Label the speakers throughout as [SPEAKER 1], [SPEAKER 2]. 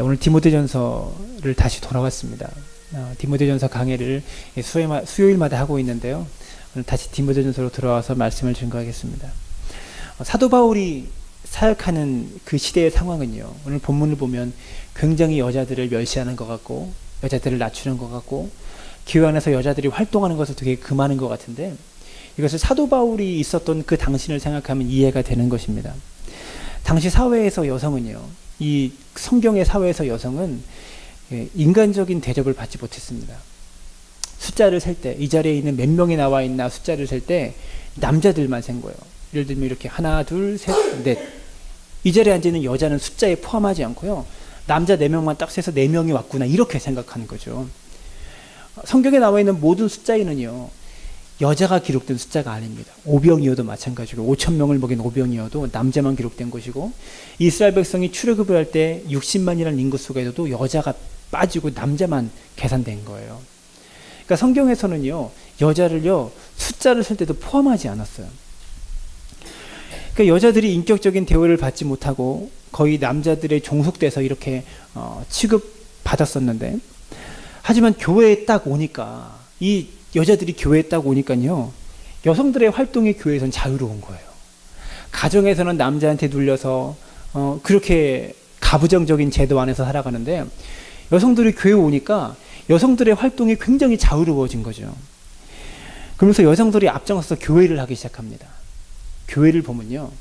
[SPEAKER 1] 오늘 디모데전서를 다시 돌아왔습니다. 디모데전서 강해를 수요일마다 하고 있는데요. 오늘 다시 디모데전서로 들어와서 말씀을 증거하겠습니다. 사도 바울이 사역하는 그 시대의 상황은요, 오늘 본문을 보면 굉장히 여자들을 멸시하는 것 같고, 여자들을 낮추는 것 같고, 교회 안에서 여자들이 활동하는 것을 되게 금하는 것 같은데, 이것을 사도 바울이 있었던 그 당신을 생각하면 이해가 되는 것입니다. 당시 사회에서 여성은요, 이 성경의 사회에서 여성은 인간적인 대접을 받지 못했습니다. 숫자를 셀 때, 이 자리에 있는 몇 명이 나와 있나 숫자를 셀 때 남자들만 센 거예요. 예를 들면 이렇게 하나, 둘, 셋, 넷. 이 자리에 앉아있는 여자는 숫자에 포함하지 않고요, 남자 4명만 딱 세서 4명이 왔구나, 이렇게 생각하는 거죠. 성경에 나와 있는 모든 숫자에는요, 여자가 기록된 숫자가 아닙니다. 오병이어도 마찬가지고 5,000명을 먹인 오병이어도 남자만 기록된 것이고, 이스라엘 백성이 출애굽을 할 때 60만이라는 인구수가에서도 여자가 빠지고 남자만 계산된 거예요. 그러니까 성경에서는요, 여자를요 숫자를 쓸 때도 포함하지 않았어요. 그러니까 여자들이 인격적인 대우를 받지 못하고 거의 남자들의 종속돼서 이렇게 취급받았었는데, 하지만 교회에 딱 오니까, 이 여자들이 교회에 딱 오니까요, 여성들의 활동이 교회에서는 자유로운 거예요. 가정에서는 남자한테 눌려서 그렇게 가부장적인 제도 안에서 살아가는데, 여성들이 교회에 오니까 여성들의 활동이 굉장히 자유로워진 거죠. 그러면서 여성들이 앞장서서 교회를 하기 시작합니다. 교회를 보면요,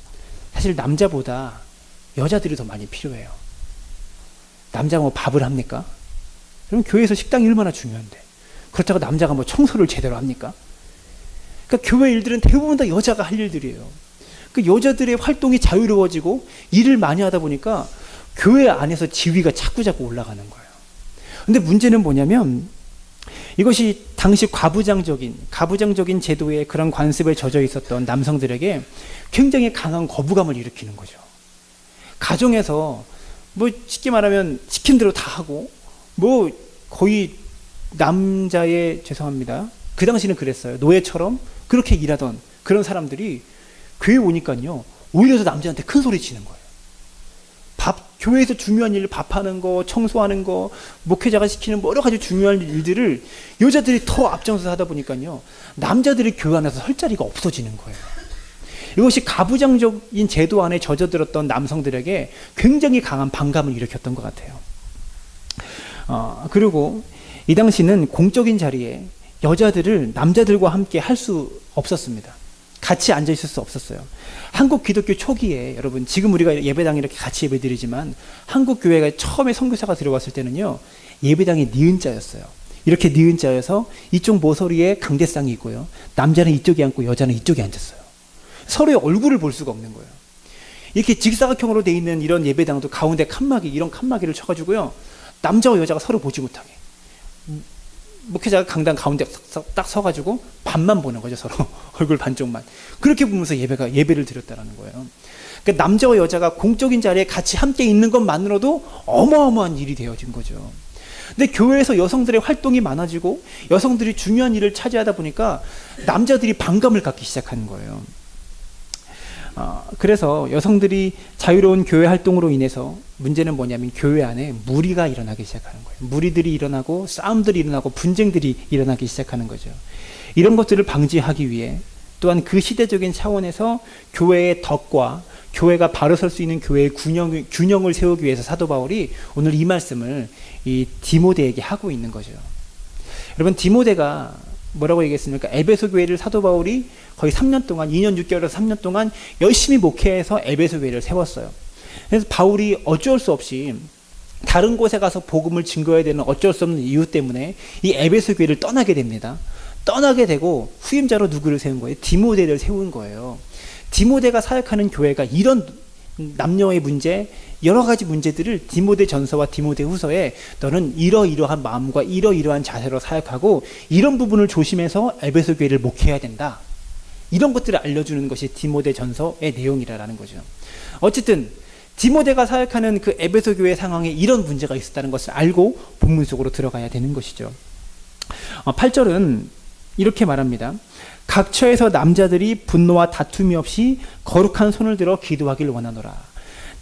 [SPEAKER 1] 사실 남자보다 여자들이 더 많이 필요해요. 남자가 뭐 밥을 합니까? 그럼 교회에서 식당이 얼마나 중요한데, 그렇다고 남자가 뭐 청소를 제대로 합니까? 그러니까 교회 일들은 대부분 다 여자가 할 일들이에요. 그 여자들의 활동이 자유로워지고 일을 많이 하다 보니까 교회 안에서 지위가 자꾸자꾸 올라가는 거예요. 근데 문제는 뭐냐면, 이것이 당시 가부장적인 제도의 그런 관습에 젖어 있었던 남성들에게 굉장히 강한 거부감을 일으키는 거죠. 가정에서 뭐 쉽게 말하면 시킨 대로 다 하고, 뭐 거의 남자의, 죄송합니다, 그 당시는 그랬어요, 노예처럼 그렇게 일하던 그런 사람들이 교회 오니까요, 오히려 더 남자한테 큰 소리 치는 거예요. 교회에서 중요한 일, 밥하는 거, 청소하는 거, 목회자가 시키는 여러 가지 중요한 일들을 여자들이 더 앞장서서 하다 보니까요, 남자들이 교회 안에서 설 자리가 없어지는 거예요. 이것이 가부장적인 제도 안에 젖어들었던 남성들에게 굉장히 강한 반감을 일으켰던 것 같아요. 그리고 이 당시는 공적인 자리에 여자들을 남자들과 함께 할 수 없었습니다. 같이 앉아 있을 수 없었어요. 한국 기독교 초기에, 여러분, 지금 우리가 예배당에 이렇게 같이 예배드리지만, 한국 교회가 처음에 선교사가 들어왔을 때는요, 예배당이 니은자였어요. 이렇게 니은자여서 이쪽 모서리에 강대상이 있고요, 남자는 이쪽에 앉고 여자는 이쪽에 앉았어요. 서로의 얼굴을 볼 수가 없는 거예요. 이렇게 직사각형으로 돼 있는 이런 예배당도 가운데 칸막이, 이런 칸막이를 쳐가지고요, 남자와 여자가 서로 보지 못하게, 목회자가 강당 가운데 딱 서가지고 반만 보는 거죠, 서로. 얼굴 반쪽만. 그렇게 보면서 예배를 드렸다라는 거예요. 그러니까 남자와 여자가 공적인 자리에 같이 함께 있는 것만으로도 어마어마한 일이 되어진 거죠. 근데 교회에서 여성들의 활동이 많아지고 여성들이 중요한 일을 차지하다 보니까 남자들이 반감을 갖기 시작하는 거예요. 그래서 여성들이 자유로운 교회 활동으로 인해서 문제는 뭐냐면, 교회 안에 무리가 일어나기 시작하는 거예요. 무리들이 일어나고 싸움들이 일어나고 분쟁들이 일어나기 시작하는 거죠. 이런 것들을 방지하기 위해, 또한 그 시대적인 차원에서 교회의 덕과 교회가 바로 설 수 있는 교회의 균형을 세우기 위해서 사도 바울이 오늘 이 말씀을 이 디모데에게 하고 있는 거죠. 여러분, 디모데가 뭐라고 얘기했습니까? 에베소 교회를 사도 바울이 거의 3년 동안, 2년 6개월에서 3년 동안 열심히 목회해서 에베소 교회를 세웠어요. 그래서 바울이 어쩔 수 없이 다른 곳에 가서 복음을 증거해야 되는 어쩔 수 없는 이유 때문에 이 에베소 교회를 떠나게 됩니다. 떠나게 되고 후임자로 누구를 세운 거예요? 디모데를 세운 거예요. 디모데가 사역하는 교회가 이런 남녀의 문제, 여러 가지 문제들을 디모데 전서와 디모데 후서에 너는 이러이러한 마음과 이러이러한 자세로 사역하고 이런 부분을 조심해서 에베소 교회를 목회해야 된다, 이런 것들을 알려주는 것이 디모데 전서의 내용이라는 거죠. 어쨌든 디모데가 사역하는 그 에베소 교회 상황에 이런 문제가 있었다는 것을 알고 본문 속으로 들어가야 되는 것이죠. 8절은 이렇게 말합니다. 각처에서 남자들이 분노와 다툼이 없이 거룩한 손을 들어 기도하길 원하노라.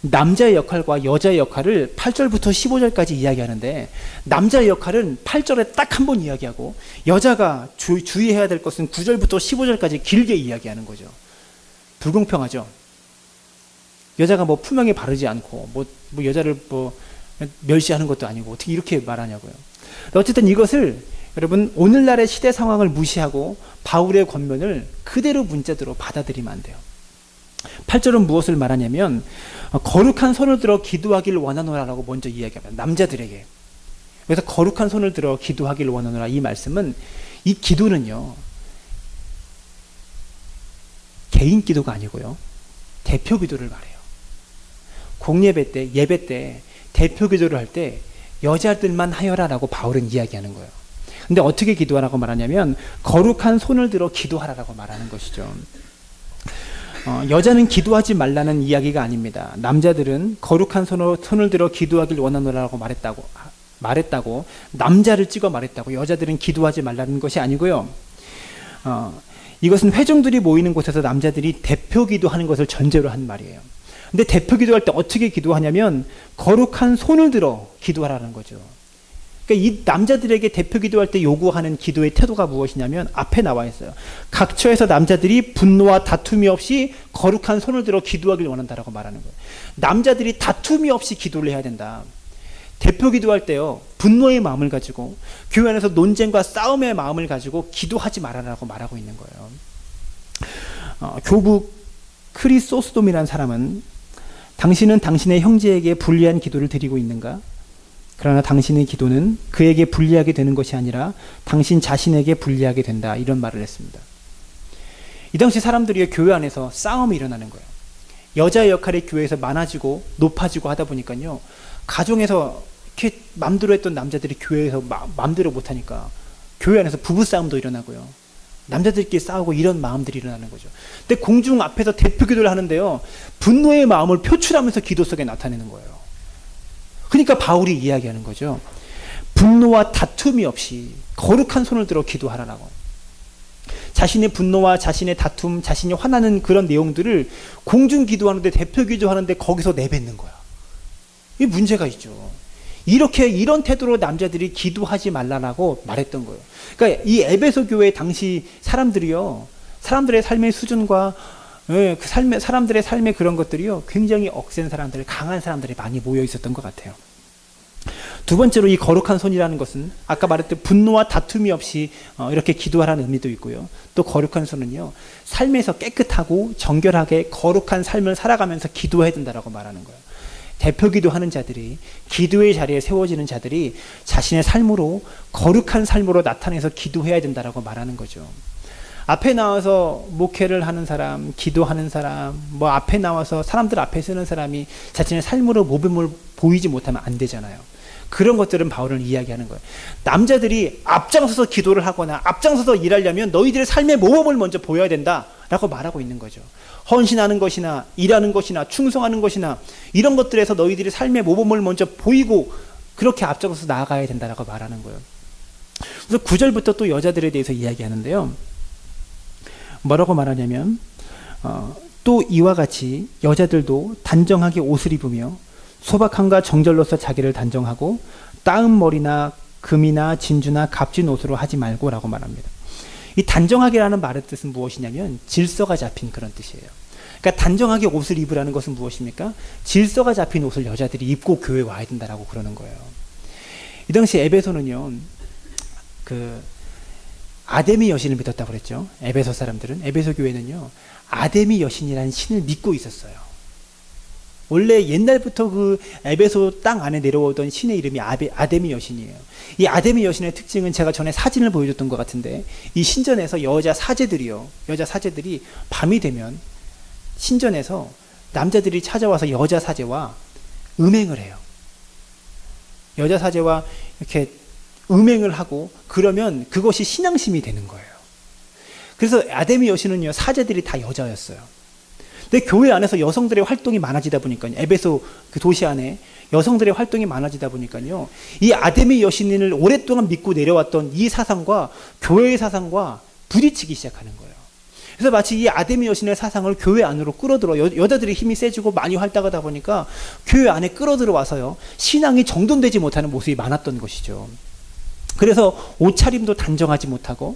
[SPEAKER 1] 남자의 역할과 여자의 역할을 8절부터 15절까지 이야기하는데 남자의 역할은 8절에 딱 한 번 이야기하고 여자가 주의해야 될 것은 9절부터 15절까지 길게 이야기하는 거죠. 불공평하죠. 여자가 뭐 품행에 바르지 않고 뭐 여자를 뭐 멸시하는 것도 아니고 어떻게 이렇게 말하냐고요. 어쨌든 이것을 여러분 오늘날의 시대 상황을 무시하고 바울의 권면을 그대로 문자대로 받아들이면 안 돼요. 8절은 무엇을 말하냐면 거룩한 손을 들어 기도하기를 원하노라라고 먼저 이야기합니다. 남자들에게. 그래서 거룩한 손을 들어 기도하기를 원하노라 이 말씀은 이 기도는요. 개인 기도가 아니고요. 대표 기도를 말해요. 공예배 때 예배 때 대표 기도를 할 때 여자들만 하여라라고 바울은 이야기하는 거예요. 근데 어떻게 기도하라고 말하냐면 거룩한 손을 들어 기도하라라고 말하는 것이죠. 여자는 기도하지 말라는 이야기가 아닙니다. 남자들은 거룩한 손을 들어 기도하길 원하노라고 말했다고 남자를 찍어 말했다고 여자들은 기도하지 말라는 것이 아니고요. 이것은 회중들이 모이는 곳에서 남자들이 대표 기도하는 것을 전제로 한 말이에요. 근데 대표 기도할 때 어떻게 기도하냐면 거룩한 손을 들어 기도하라는 거죠. 그러니까 이 남자들에게 대표 기도할 때 요구하는 기도의 태도가 무엇이냐면 앞에 나와 있어요. 각처에서 남자들이 분노와 다툼이 없이 거룩한 손을 들어 기도하길 원한다라고 말하는 거예요. 남자들이 다툼이 없이 기도를 해야 된다. 대표 기도할 때요. 분노의 마음을 가지고 교회 안에서 논쟁과 싸움의 마음을 가지고 기도하지 말아라고 말하고 있는 거예요. 교부 크리소스돔이라는 사람은 당신은 당신의 형제에게 불리한 기도를 드리고 있는가? 그러나 당신의 기도는 그에게 불리하게 되는 것이 아니라 당신 자신에게 불리하게 된다. 이런 말을 했습니다. 이 당시 사람들이 교회 안에서 싸움이 일어나는 거예요. 여자의 역할이 교회에서 많아지고 높아지고 하다 보니까요. 가정에서 이렇게 맘대로 했던 남자들이 교회에서 맘대로 못하니까 교회 안에서 부부싸움도 일어나고요. 남자들끼리 싸우고 이런 마음들이 일어나는 거죠. 근데 공중 앞에서 대표 기도를 하는데요. 분노의 마음을 표출하면서 기도 속에 나타내는 거예요. 그러니까 바울이 이야기하는 거죠. 분노와 다툼이 없이 거룩한 손을 들어 기도하라라고. 자신의 분노와 자신의 다툼, 자신이 화나는 그런 내용들을 공중 기도하는데 대표 기도하는데 거기서 내뱉는 거야. 이 문제가 있죠. 이런 태도로 남자들이 기도하지 말라라고 말했던 거예요. 그러니까 이 에베소 교회 당시 사람들이요. 사람들의 삶의 수준과 사람들의 삶의 그런 것들이요. 굉장히 억센 사람들, 강한 사람들이 많이 모여 있었던 것 같아요. 두 번째로 이 거룩한 손이라는 것은 아까 말했던 분노와 다툼이 없이 이렇게 기도하라는 의미도 있고요. 또 거룩한 손은요. 삶에서 깨끗하고 정결하게 거룩한 삶을 살아가면서 기도해야 된다라고 말하는 거예요. 대표 기도하는 자들이 기도의 자리에 세워지는 자들이 자신의 삶으로 거룩한 삶으로 나타내서 기도해야 된다라고 말하는 거죠. 앞에 나와서 목회를 하는 사람, 기도하는 사람, 뭐 앞에 나와서 사람들 앞에 서는 사람이 자신의 삶으로 모범을 보이지 못하면 안 되잖아요. 그런 것들은 바울은 이야기하는 거예요. 남자들이 앞장서서 기도를 하거나 앞장서서 일하려면 너희들의 삶의 모범을 먼저 보여야 된다라고 말하고 있는 거죠. 헌신하는 것이나 일하는 것이나 충성하는 것이나 이런 것들에서 너희들의 삶의 모범을 먼저 보이고 그렇게 앞장서서 나아가야 된다라고 말하는 거예요. 그래서 9절부터 또 여자들에 대해서 이야기하는데요. 뭐라고 말하냐면 또 이와 같이 여자들도 단정하게 옷을 입으며 소박함과 정절로서 자기를 단정하고 따은 머리나 금이나 진주나 값진 옷으로 하지 말고라고 말합니다. 이 단정하게라는 말의 뜻은 무엇이냐면 질서가 잡힌 그런 뜻이에요. 그러니까 단정하게 옷을 입으라는 것은 무엇입니까? 질서가 잡힌 옷을 여자들이 입고 교회에 와야 된다라고 그러는 거예요. 이 당시 에베소는요. 아데미 여신을 믿었다고 그랬죠. 에베소 사람들은. 에베소 교회는요. 아데미 여신이라는 신을 믿고 있었어요. 원래 옛날부터 그 에베소 땅 안에 내려오던 신의 이름이 아데미 여신이에요. 이 아데미 여신의 특징은 제가 전에 사진을 보여줬던 것 같은데 이 신전에서 여자 사제들이 밤이 되면 신전에서 남자들이 찾아와서 여자 사제와 음행을 해요. 여자 사제와 이렇게 음행을 하고 그러면 그것이 신앙심이 되는 거예요. 그래서 아데미 여신은요, 사제들이 다 여자였어요. 근데 교회 안에서 여성들의 활동이 많아지다 보니까요, 에베소 그 도시 안에 여성들의 활동이 많아지다 보니까요, 이 아데미 여신을 오랫동안 믿고 내려왔던 이 사상과 교회의 사상과 부딪히기 시작하는 거예요. 그래서 마치 이 아데미 여신의 사상을 교회 안으로 끌어들어 여자들이 힘이 세지고 많이 활동하다 보니까 교회 안에 끌어들어와서요 신앙이 정돈되지 못하는 모습이 많았던 것이죠. 그래서 옷차림도 단정하지 못하고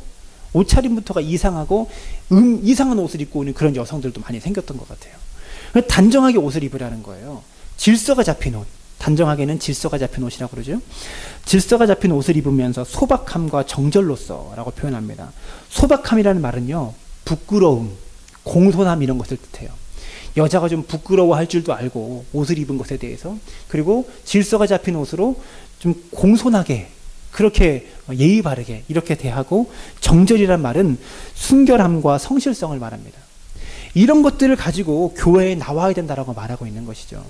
[SPEAKER 1] 옷차림부터가 이상하고 이상한 옷을 입고 오는 그런 여성들도 많이 생겼던 것 같아요. 단정하게 옷을 입으라는 거예요. 질서가 잡힌 옷. 단정하게는 질서가 잡힌 옷이라고 그러죠. 질서가 잡힌 옷을 입으면서 소박함과 정절로서라고 표현합니다. 소박함이라는 말은요, 부끄러움, 공손함 이런 것을 뜻해요. 여자가 좀 부끄러워할 줄도 알고 옷을 입은 것에 대해서, 그리고 질서가 잡힌 옷으로 좀 공손하게 그렇게 예의 바르게 이렇게 대하고, 정절이란 말은 순결함과 성실성을 말합니다. 이런 것들을 가지고 교회에 나와야 된다라고 말하고 있는 것이죠.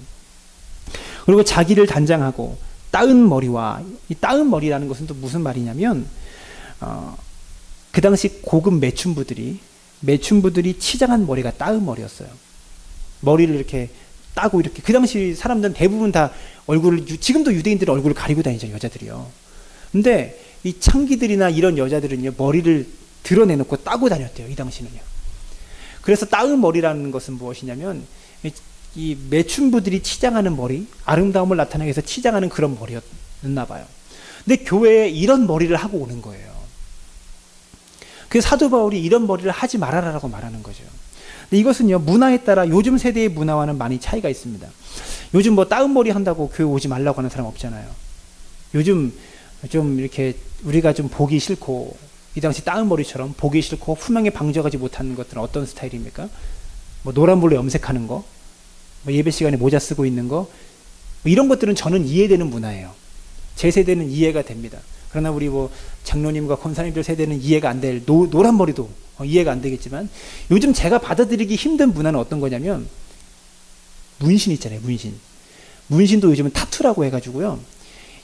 [SPEAKER 1] 그리고 자기를 단장하고 따은 머리와, 이 따은 머리라는 것은 또 무슨 말이냐면 그 당시 고급 매춘부들이 치장한 머리가 따은 머리였어요. 머리를 이렇게 따고 이렇게, 그 당시 사람들은 대부분 다 얼굴을, 지금도 유대인들은 얼굴을 가리고 다니죠, 여자들이요. 근데 이 창기들이나 이런 여자들은요 머리를 드러내놓고 따고 다녔대요, 이 당시는요. 그래서 따은 머리라는 것은 무엇이냐면 이 매춘부들이 치장하는 머리, 아름다움을 나타내기 위해서 치장하는 그런 머리였나 봐요. 근데 교회에 이런 머리를 하고 오는 거예요. 그래서 사도 바울이 이런 머리를 하지 말아라라고 말하는 거죠. 근데 이것은요 문화에 따라 요즘 세대의 문화와는 많이 차이가 있습니다. 요즘 뭐 따은 머리 한다고 교회 오지 말라고 하는 사람 없잖아요. 요즘 좀 이렇게 우리가 좀 보기 싫고, 이 당시 따은 머리처럼 보기 싫고 후명에 방지하지 못하는 것들은 어떤 스타일입니까? 뭐 노란불로 염색하는 거, 뭐 예배 시간에 모자 쓰고 있는 거, 뭐 이런 것들은 저는 이해되는 문화예요. 제 세대는 이해가 됩니다. 그러나 우리 뭐 장로님과 권사님들 세대는 이해가 안 될 노란 머리도 이해가 안 되겠지만, 요즘 제가 받아들이기 힘든 문화는 어떤 거냐면 문신 있잖아요. 문신도 요즘은 타투라고 해가지고요.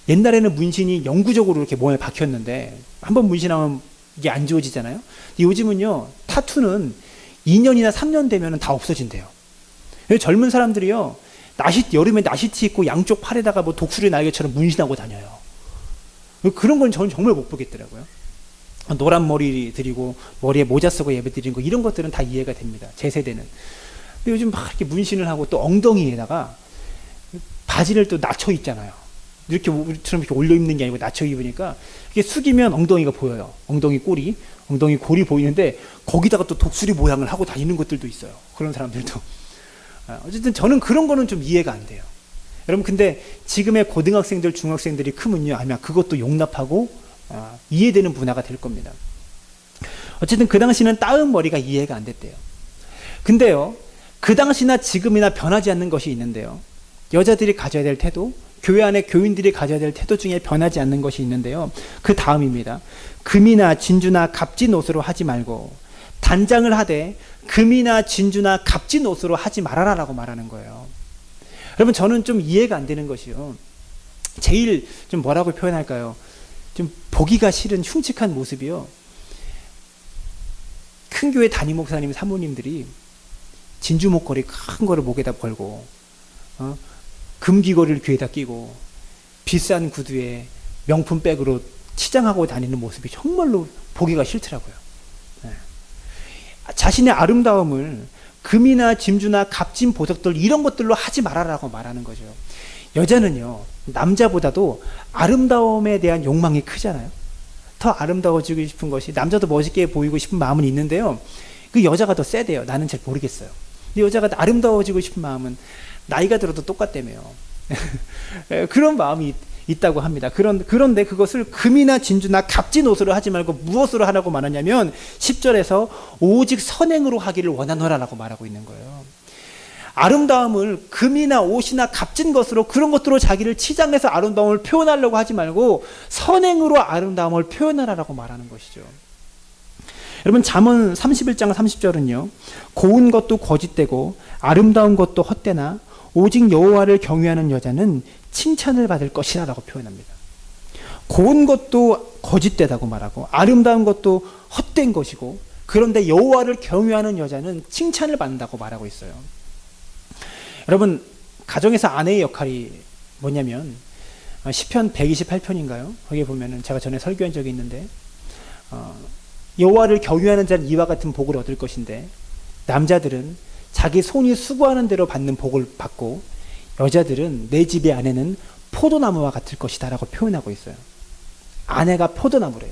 [SPEAKER 1] 옛날에는 문신이 영구적으로 이렇게 몸에 박혔는데 한번 문신하면 이게 안 지워지잖아요. 근데 요즘은요 타투는 2년이나 3년 되면 다 없어진대요. 젊은 사람들이요 여름에 나시티 입고 양쪽 팔에다가 뭐 독수리 날개처럼 문신하고 다녀요. 그런 건 저는 정말 못 보겠더라고요. 노란 머리 들이고 머리에 모자 쓰고 예배 드리는 거, 이런 것들은 다 이해가 됩니다, 제 세대는. 근데 요즘 막 이렇게 문신을 하고 또 엉덩이에다가 바지를 또 낮춰 입잖아요. 이렇게 우리처럼 이렇게 올려 입는 게 아니고 낮춰 입으니까 이게 숙이면 엉덩이가 보여요. 엉덩이 골이 보이는데 거기다가 또 독수리 모양을 하고 다니는 것들도 있어요. 그런 사람들도. 어쨌든 저는 그런 거는 좀 이해가 안 돼요. 여러분, 근데 지금의 고등학생들, 중학생들이 크면요 아마 그것도 용납하고 이해되는 문화가 될 겁니다. 어쨌든 그 당시는 따은 머리가 이해가 안 됐대요. 근데요, 그 당시나 지금이나 변하지 않는 것이 있는데요. 여자들이 가져야 될 태도, 교회 안에 교인들이 가져야 될 태도 중에 변하지 않는 것이 있는데요. 그 다음입니다. 금이나 진주나 값진 옷으로 하지 말고 단장을 하되 금이나 진주나 값진 옷으로 하지 말아라라고 말하는 거예요. 여러분, 저는 좀 이해가 안 되는 것이요. 제일 좀 뭐라고 표현할까요? 좀 보기가 싫은 흉측한 모습이요. 큰 교회 담임 목사님, 사모님들이 진주 목걸이 큰 거를 목에다 걸고, 금귀걸이를 귀에다 끼고 비싼 구두에 명품 백으로 치장하고 다니는 모습이 정말로 보기가 싫더라고요. 네. 자신의 아름다움을 금이나 진주나 값진 보석들 이런 것들로 하지 말아라고 말하는 거죠. 여자는요 남자보다도 아름다움에 대한 욕망이 크잖아요. 더 아름다워지고 싶은 것이, 남자도 멋있게 보이고 싶은 마음은 있는데요, 그 여자가 더 세대요. 나는 잘 모르겠어요. 근데 여자가 아름다워지고 싶은 마음은 나이가 들어도 똑같다며요. 그런 마음이 있다고 합니다. 그런데 그것을 금이나 진주나 값진 옷으로 하지 말고 무엇으로 하라고 말하냐면 10절에서 오직 선행으로 하기를 원하노라라고 말하고 있는 거예요. 아름다움을 금이나 옷이나 값진 것으로, 그런 것들로 자기를 치장해서 아름다움을 표현하려고 하지 말고 선행으로 아름다움을 표현하라라고 말하는 것이죠. 여러분, 잠언 31장 30절은요. 고운 것도 거짓되고 아름다운 것도 헛되나 오직 여호와를 경외하는 여자는 칭찬을 받을 것이라고 표현합니다. 고운 것도 거짓되다고 말하고 아름다운 것도 헛된 것이고, 그런데 여호와를 경외하는 여자는 칭찬을 받는다고 말하고 있어요. 여러분, 가정에서 아내의 역할이 뭐냐면 시편 128편인가요? 거기에 보면은 제가 전에 설교한 적이 있는데 여호와를 경유하는 자는 이와 같은 복을 얻을 것인데, 남자들은 자기 손이 수고하는 대로 받는 복을 받고, 여자들은 내 집의 아내는 포도나무와 같을 것이다 라고 표현하고 있어요. 아내가 포도나무래요.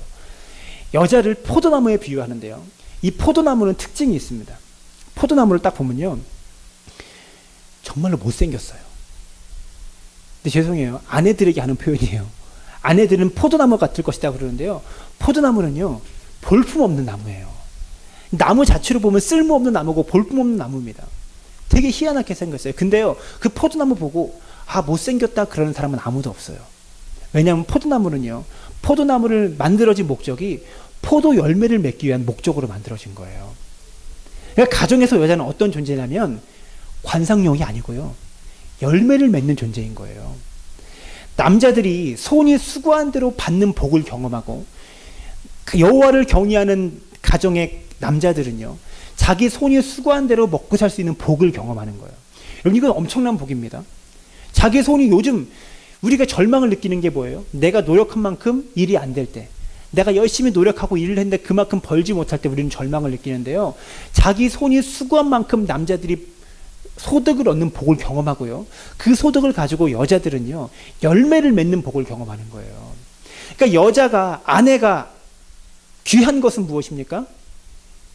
[SPEAKER 1] 여자를 포도나무에 비유하는데요, 이 포도나무는 특징이 있습니다. 포도나무를 딱 보면요, 정말로 못생겼어요. 근데 죄송해요, 아내들에게 하는 표현이에요. 아내들은 포도나무 같을 것이다 그러는데요, 포도나무는요 볼품없는 나무예요. 나무 자체로 보면 쓸모없는 나무고 볼품없는 나무입니다. 되게 희한하게 생겼어요. 근데요, 그 포도나무 보고 못생겼다 그러는 사람은 아무도 없어요. 왜냐하면 포도나무는요, 포도나무를 만들어진 목적이 포도 열매를 맺기 위한 목적으로 만들어진 거예요. 그러니까 가정에서 여자는 어떤 존재냐면 관상용이 아니고요, 열매를 맺는 존재인 거예요. 남자들이 손이 수고한 대로 받는 복을 경험하고, 여호와를 경외하는 가정의 남자들은요, 자기 손이 수고한 대로 먹고 살 수 있는 복을 경험하는 거예요. 여러분, 이건 엄청난 복입니다. 자기 손이, 요즘 우리가 절망을 느끼는 게 뭐예요? 내가 노력한 만큼 일이 안 될 때, 내가 열심히 노력하고 일을 했는데 그만큼 벌지 못할 때 우리는 절망을 느끼는데요, 자기 손이 수고한 만큼 남자들이 소득을 얻는 복을 경험하고요, 그 소득을 가지고 여자들은요 열매를 맺는 복을 경험하는 거예요. 그러니까 아내가 귀한 것은 무엇입니까?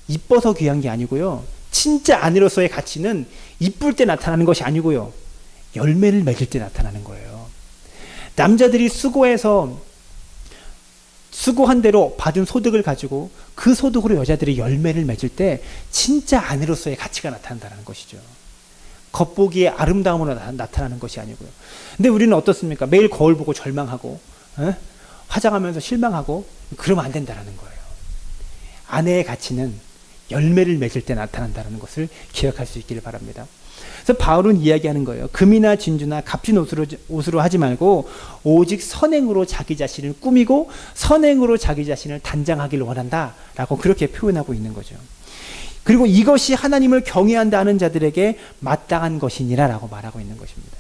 [SPEAKER 1] 이뻐서 귀한 게 아니고요, 진짜 아내로서의 가치는 이쁠 때 나타나는 것이 아니고요, 열매를 맺을 때 나타나는 거예요. 남자들이 수고한 대로 받은 소득을 가지고 그 소득으로 여자들이 열매를 맺을 때 진짜 아내로서의 가치가 나타난다는 것이죠. 겉보기에 아름다움으로 나타나는 것이 아니고요. 근데 우리는 어떻습니까? 매일 거울 보고 절망하고, 화장하면서 실망하고, 그러면 안 된다는 거예요. 아내의 가치는 열매를 맺을 때 나타난다는 것을 기억할 수 있기를 바랍니다. 그래서 바울은 이야기하는 거예요. 금이나 진주나 값진 옷으로 하지 말고 오직 선행으로 자기 자신을 꾸미고 선행으로 자기 자신을 단장하기를 원한다 라고 그렇게 표현하고 있는 거죠. 그리고 이것이 하나님을 경외한다 하는 자들에게 마땅한 것이니라 라고 말하고 있는 것입니다.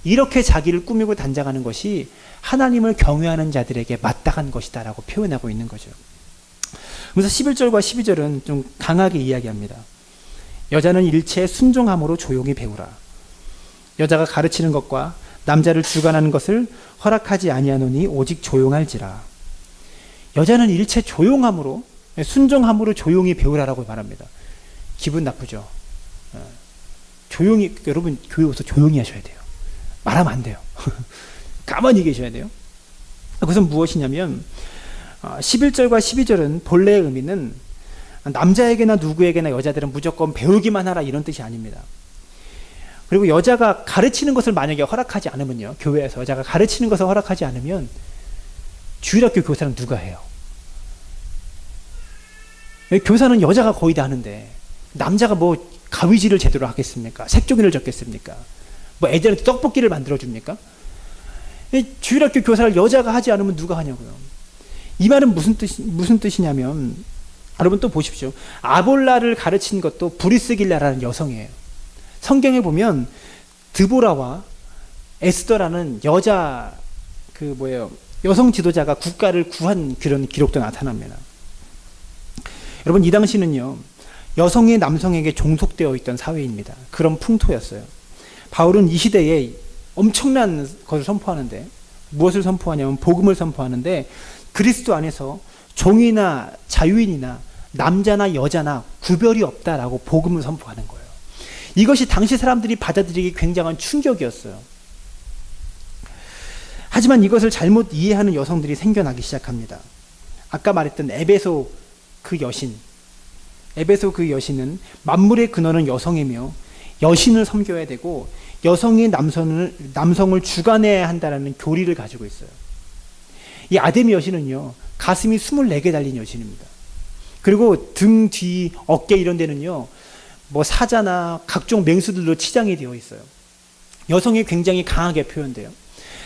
[SPEAKER 1] 이렇게 자기를 꾸미고 단장하는 것이 하나님을 경외하는 자들에게 마땅한 것이다 라고 표현하고 있는 거죠. 그래서 11절과 12절은 좀 강하게 이야기합니다. 여자는 일체에 순종함으로 조용히 배우라. 여자가 가르치는 것과 남자를 주관하는 것을 허락하지 아니하노니 오직 조용할지라. 여자는 일체 조용함으로, 순종함으로 조용히 배우라라고 말합니다. 기분 나쁘죠? 조용히, 여러분 교회 와서 조용히 하셔야 돼요. 말하면 안 돼요. 가만히 계셔야 돼요. 그것은 무엇이냐면 11절과 12절은 본래의 의미는 남자에게나 누구에게나 여자들은 무조건 배우기만 하라 이런 뜻이 아닙니다. 그리고 여자가 가르치는 것을 만약에 허락하지 않으면요, 교회에서 여자가 가르치는 것을 허락하지 않으면 주일학교 교사는 누가 해요? 교사는 여자가 거의 다 하는데 남자가 뭐 가위질을 제대로 하겠습니까? 색종이를 적겠습니까? 뭐 애들한테 떡볶이를 만들어줍니까? 주일학교 교사를 여자가 하지 않으면 누가 하냐고요. 이 말은 무슨 뜻이냐면, 여러분 또 보십시오. 아볼라를 가르친 것도 브리스길라라는 여성이에요. 성경에 보면 드보라와 에스더라는 여성 지도자가 국가를 구한 그런 기록도 나타납니다. 여러분, 이 당시는요, 여성이 남성에게 종속되어 있던 사회입니다. 그런 풍토였어요. 바울은 이 시대에 엄청난 것을 선포하는데, 무엇을 선포하냐면 복음을 선포하는데, 그리스도 안에서 종이나 자유인이나 남자나 여자나 구별이 없다라고 복음을 선포하는 거예요. 이것이 당시 사람들이 받아들이기 굉장한 충격이었어요. 하지만 이것을 잘못 이해하는 여성들이 생겨나기 시작합니다. 아까 말했던 에베소 그 여신은 만물의 근원은 여성이며 여신을 섬겨야 되고 여성이 남성을 주관해야 한다는 교리를 가지고 있어요. 이 아데미 여신은요, 가슴이 24개 달린 여신입니다. 그리고 등, 뒤, 어깨 이런 데는요, 뭐 사자나 각종 맹수들로 치장이 되어 있어요. 여성이 굉장히 강하게 표현돼요.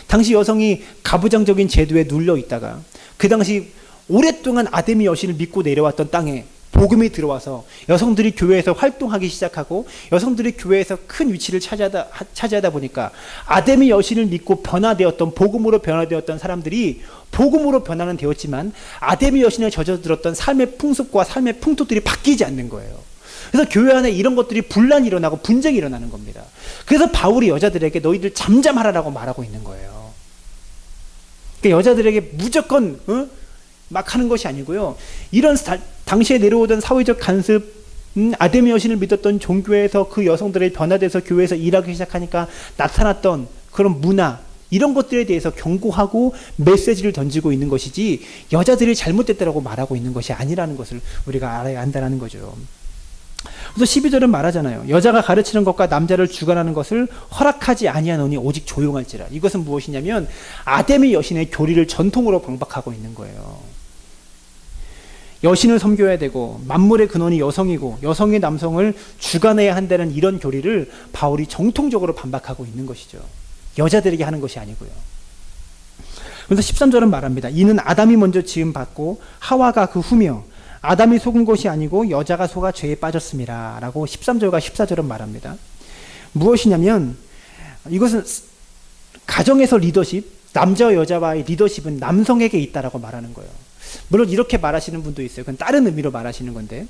[SPEAKER 1] 당시 여성이 가부장적인 제도에 눌려 있다가 그 당시 오랫동안 아데미 여신을 믿고 내려왔던 땅에 복음이 들어와서 여성들이 교회에서 활동하기 시작하고 여성들이 교회에서 큰 위치를 차지하다 보니까 아담의 여신을 믿고 변화되었던, 복음으로 변화되었던 사람들이 복음으로 변화는 되었지만 아담의 여신에 젖어들었던 삶의 풍습과 삶의 풍토들이 바뀌지 않는 거예요. 그래서 교회 안에 이런 것들이 분란이 일어나고 분쟁이 일어나는 겁니다. 그래서 바울이 여자들에게 너희들 잠잠하라라고 말하고 있는 거예요. 그러니까 여자들에게 무조건 막 하는 것이 아니고요. 이런 당시에 내려오던 사회적 간섭, 아담의 여신을 믿었던 종교에서 그 여성들이 변화돼서 교회에서 일하기 시작하니까 나타났던 그런 문화, 이런 것들에 대해서 경고하고 메시지를 던지고 있는 것이지 여자들이 잘못됐다고 말하고 있는 것이 아니라는 것을 우리가 알아야 한다는 거죠. 그래서 12절은 말하잖아요. 여자가 가르치는 것과 남자를 주관하는 것을 허락하지 아니하노니 오직 조용할지라. 이것은 무엇이냐면 아담의 여신의 교리를 전통으로 반박하고 있는 거예요. 여신을 섬겨야 되고 만물의 근원이 여성이고 여성이 남성을 주관해야 한다는 이런 교리를 바울이 정통적으로 반박하고 있는 것이죠. 여자들에게 하는 것이 아니고요. 그래서 13절은 말합니다. 이는 아담이 먼저 지음 받고 하와가 그 후며 아담이 속은 것이 아니고 여자가 속아 죄에 빠졌습니다 라고 13절과 14절은 말합니다. 무엇이냐면 이것은 가정에서 리더십, 남자와 여자와의 리더십은 남성에게 있다라고 말하는 거예요. 물론 이렇게 말하시는 분도 있어요. 그건 다른 의미로 말하시는 건데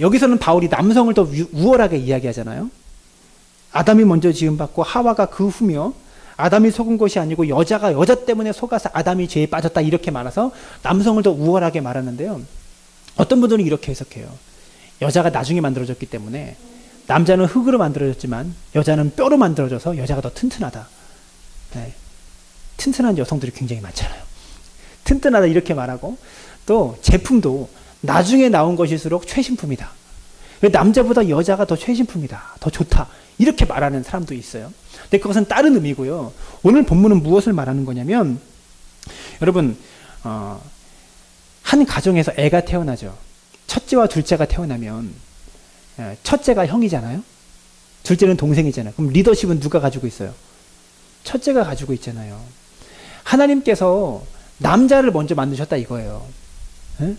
[SPEAKER 1] 여기서는 바울이 남성을 더 우월하게 이야기하잖아요. 아담이 먼저 지음받고 하와가 그 후며 아담이 속은 것이 아니고 여자가 여자 때문에 속아서 아담이 죄에 빠졌다 이렇게 말해서 남성을 더 우월하게 말하는데요. 어떤 분들은 이렇게 해석해요. 여자가 나중에 만들어졌기 때문에 남자는 흙으로 만들어졌지만 여자는 뼈로 만들어져서 여자가 더 튼튼하다. 네. 튼튼한 여성들이 굉장히 많잖아요. 튼튼하다 이렇게 말하고 또 제품도 나중에 나온 것일수록 최신품이다. 남자보다 여자가 더 최신품이다. 더 좋다. 이렇게 말하는 사람도 있어요. 근데 그것은 다른 의미고요. 오늘 본문은 무엇을 말하는 거냐면 여러분 한 가정에서 애가 태어나죠. 첫째와 둘째가 태어나면 첫째가 형이잖아요. 둘째는 동생이잖아요. 그럼 리더십은 누가 가지고 있어요? 첫째가 가지고 있잖아요. 하나님께서 남자를 먼저 만드셨다 이거예요. 그러니까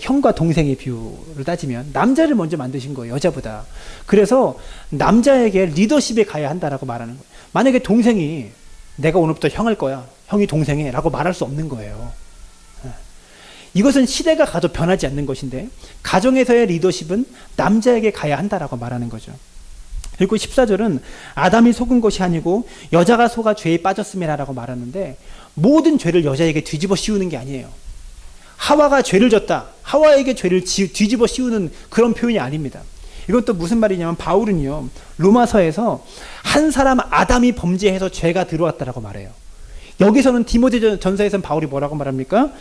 [SPEAKER 1] 형과 동생의 비율을 따지면 남자를 먼저 만드신 거예요. 여자보다. 그래서 남자에게 리더십에 가야 한다라고 말하는 거예요. 만약에 동생이 내가 오늘부터 형 할 거야. 형이 동생해 라고 말할 수 없는 거예요. 이것은 시대가 가도 변하지 않는 것인데 가정에서의 리더십은 남자에게 가야 한다라고 말하는 거죠. 그리고 14절은 아담이 속은 것이 아니고 여자가 속아 죄에 빠졌음이라고 말하는데 모든 죄를 여자에게 뒤집어 씌우는 게 아니에요. 하와가 죄를 졌다. 하와에게 죄를 뒤집어 씌우는 그런 표현이 아닙니다. 이건 또 무슨 말이냐면 바울은요. 로마서에서 한 사람 아담이 범죄해서 죄가 들어왔다라고 말해요. 여기서는 디모데전서에서는 바울이 뭐라고 말합니까?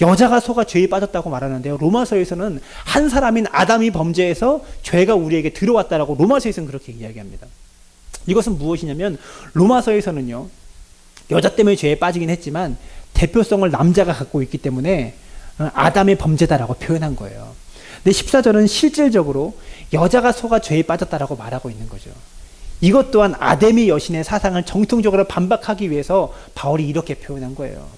[SPEAKER 1] 여자가 속아 죄에 빠졌다고 말하는데요. 로마서에서는 한 사람인 아담이 범죄해서 죄가 우리에게 들어왔다라고 로마서에서는 그렇게 이야기합니다. 이것은 무엇이냐면 로마서에서는요. 여자 때문에 죄에 빠지긴 했지만 대표성을 남자가 갖고 있기 때문에 아담의 범죄다라고 표현한 거예요. 근데 14절은 실질적으로 여자가 속아 죄에 빠졌다라고 말하고 있는 거죠. 이것 또한 아담의 여신의 사상을 정통적으로 반박하기 위해서 바울이 이렇게 표현한 거예요.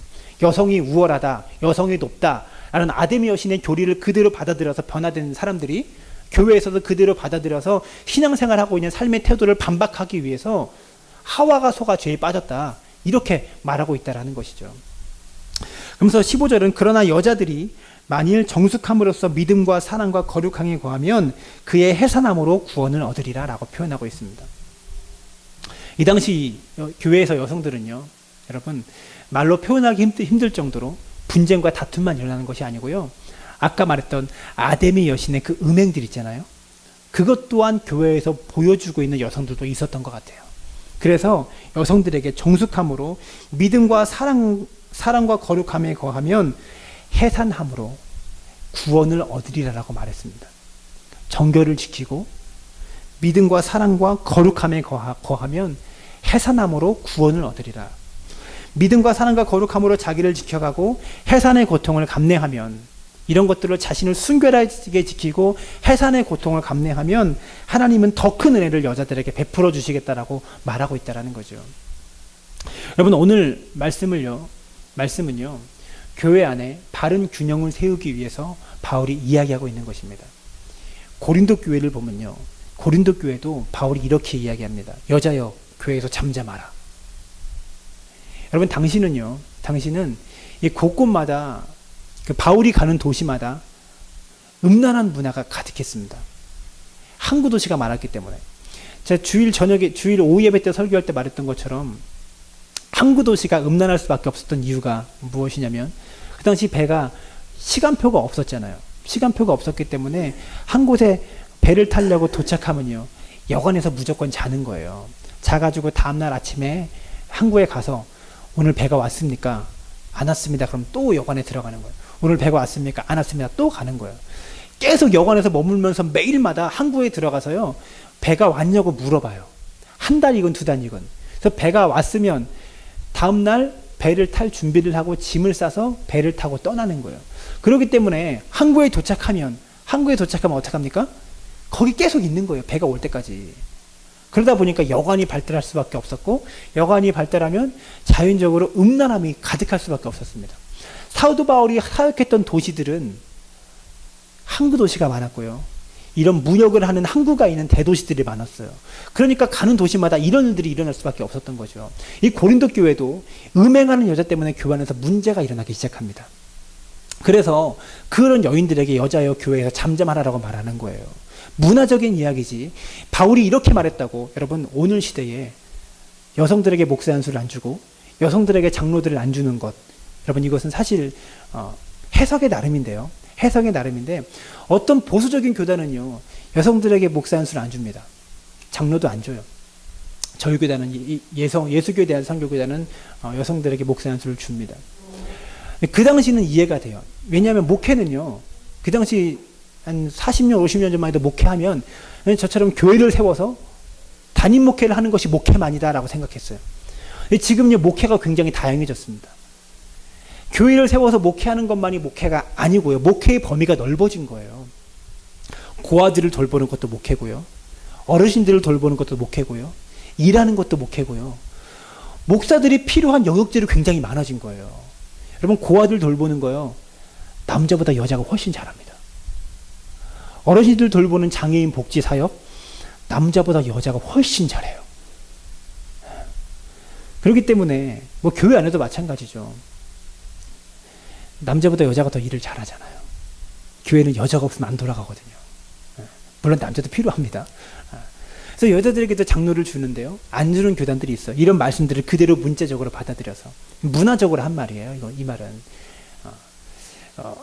[SPEAKER 1] 여성이 우월하다, 여성이 높다 라는 아담의 여신의 교리를 그대로 받아들여서 변화된 사람들이 교회에서도 그대로 받아들여서 신앙생활하고 있는 삶의 태도를 반박하기 위해서 하와가 속아 죄에 빠졌다 이렇게 말하고 있다라는 것이죠. 그러면서 15절은 그러나 여자들이 만일 정숙함으로써 믿음과 사랑과 거룩함에 거하면 그의 해산함으로 구원을 얻으리라 라고 표현하고 있습니다. 이 당시 교회에서 여성들은요, 여러분 말로 표현하기 힘들 정도로 분쟁과 다툼만 일어나는 것이 아니고요. 아까 말했던 아담의 여신의 그 음행들 있잖아요. 그것 또한 교회에서 보여주고 있는 여성들도 있었던 것 같아요. 그래서 여성들에게 정숙함으로 믿음과 사랑과 거룩함에 거하면 해산함으로 구원을 얻으리라라고 말했습니다. 정결을 지키고 믿음과 사랑과 거룩함에 거하면 해산함으로 구원을 얻으리라. 믿음과 사랑과 거룩함으로 자기를 지켜가고 해산의 고통을 감내하면 이런 것들을 자신을 순결하게 지키고 해산의 고통을 감내하면 하나님은 더 큰 은혜를 여자들에게 베풀어 주시겠다라고 말하고 있다라는 거죠. 여러분 오늘 말씀은요 교회 안에 바른 균형을 세우기 위해서 바울이 이야기하고 있는 것입니다. 고린도 교회를 보면요, 고린도 교회도 바울이 이렇게 이야기합니다. 여자여 교회에서 잠잠하라. 여러분, 당신은 이 곳곳마다 그 바울이 가는 도시마다 음란한 문화가 가득했습니다. 항구 도시가 많았기 때문에. 제가 주일 오후 예배 때 설교할 때 말했던 것처럼 항구 도시가 음란할 수밖에 없었던 이유가 무엇이냐면, 그 당시 배가 시간표가 없었잖아요. 시간표가 없었기 때문에 한 곳에 배를 타려고 도착하면요, 여관에서 무조건 자는 거예요. 자가지고 다음날 아침에 항구에 가서 오늘 배가 왔습니까? 안 왔습니다. 그럼 또 여관에 들어가는 거예요. 오늘 배가 왔습니까? 안 왔습니다. 또 가는 거예요. 계속 여관에서 머물면서 매일마다 항구에 들어가서요, 배가 왔냐고 물어봐요. 한 달이건 두 달이건. 그래서 배가 왔으면 다음날 배를 탈 준비를 하고 짐을 싸서 배를 타고 떠나는 거예요. 그렇기 때문에 항구에 도착하면 어떡합니까? 거기 계속 있는 거예요. 배가 올 때까지. 그러다 보니까 여관이 발달할 수밖에 없었고, 여관이 발달하면 자연적으로 음란함이 가득할 수밖에 없었습니다. 사도 바울이 사역했던 도시들은 항구 도시가 많았고요, 이런 무역을 하는 항구가 있는 대도시들이 많았어요. 그러니까 가는 도시마다 이런 일들이 일어날 수밖에 없었던 거죠. 이 고린도 교회도 음행하는 여자 때문에 교회 안에서 문제가 일어나기 시작합니다. 그래서 그런 여인들에게 여자여 교회에서 잠잠하라라고 말하는 거예요. 문화적인 이야기지. 바울이 이렇게 말했다고 여러분, 오늘 시대에 여성들에게 목사 안수를 안 주고 여성들에게 장로들을 안 주는 것, 여러분, 이것은 사실 해석의 나름인데요. 해석의 나름인데, 어떤 보수적인 교단은요, 여성들에게 목사 안수를 안 줍니다. 장로도 안 줘요. 저희 교단은, 예수교에 대한 선교교단은 여성들에게 목사 안수를 줍니다. 그 당시는 이해가 돼요. 왜냐하면 목회는요, 그 당시 한 40년, 50년 전만 해도 목회하면 저처럼 교회를 세워서 단임 목회를 하는 것이 목회만이다라고 생각했어요. 지금요, 목회가 굉장히 다양해졌습니다. 교회를 세워서 목회하는 것만이 목회가 아니고요, 목회의 범위가 넓어진 거예요. 고아들을 돌보는 것도 목회고요, 어르신들을 돌보는 것도 목회고요, 일하는 것도 목회고요, 목사들이 필요한 영역들이 굉장히 많아진 거예요. 여러분, 고아들 돌보는 거요, 남자보다 여자가 훨씬 잘합니다. 어르신들 돌보는 장애인 복지 사역, 남자보다 여자가 훨씬 잘해요. 그렇기 때문에 뭐 교회 안에도 마찬가지죠. 남자보다 여자가 더 일을 잘하잖아요. 교회는 여자가 없으면 안 돌아가거든요. 물론 남자도 필요합니다. 그래서 여자들에게도 장로를 주는데요, 안 주는 교단들이 있어요. 이런 말씀들을 그대로 문자적으로 받아들여서 문화적으로 한 말이에요. 이 말은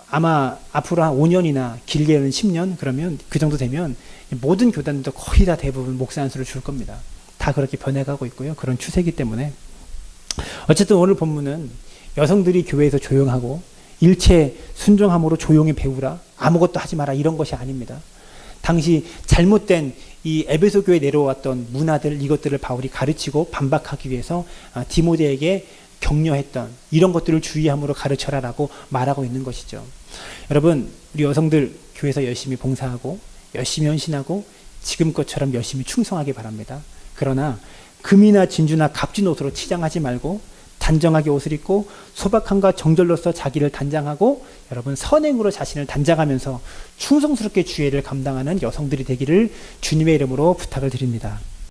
[SPEAKER 1] 아마 앞으로 한 5년이나 길게는 10년, 그러면 그 정도 되면 모든 교단도 거의 다 대부분 목사 안수를 줄 겁니다. 다 그렇게 변해가고 있고요. 그런 추세이기 때문에. 어쨌든 오늘 본문은 여성들이 교회에서 조용하고 일체 순종함으로 조용히 배우라, 아무것도 하지 마라, 이런 것이 아닙니다. 당시 잘못된 이 에베소 교회에 내려왔던 문화들, 이것들을 바울이 가르치고 반박하기 위해서 디모데에게 격려했던 이런 것들을 주의함으로 가르쳐라라고 말하고 있는 것이죠. 여러분, 우리 여성들 교회에서 열심히 봉사하고 열심히 헌신하고 지금것처럼 열심히 충성하기 바랍니다. 그러나 금이나 진주나 값진 옷으로 치장하지 말고 단정하게 옷을 입고 소박함과 정절로서 자기를 단장하고, 여러분, 선행으로 자신을 단장하면서 충성스럽게 주의를 감당하는 여성들이 되기를 주님의 이름으로 부탁을 드립니다.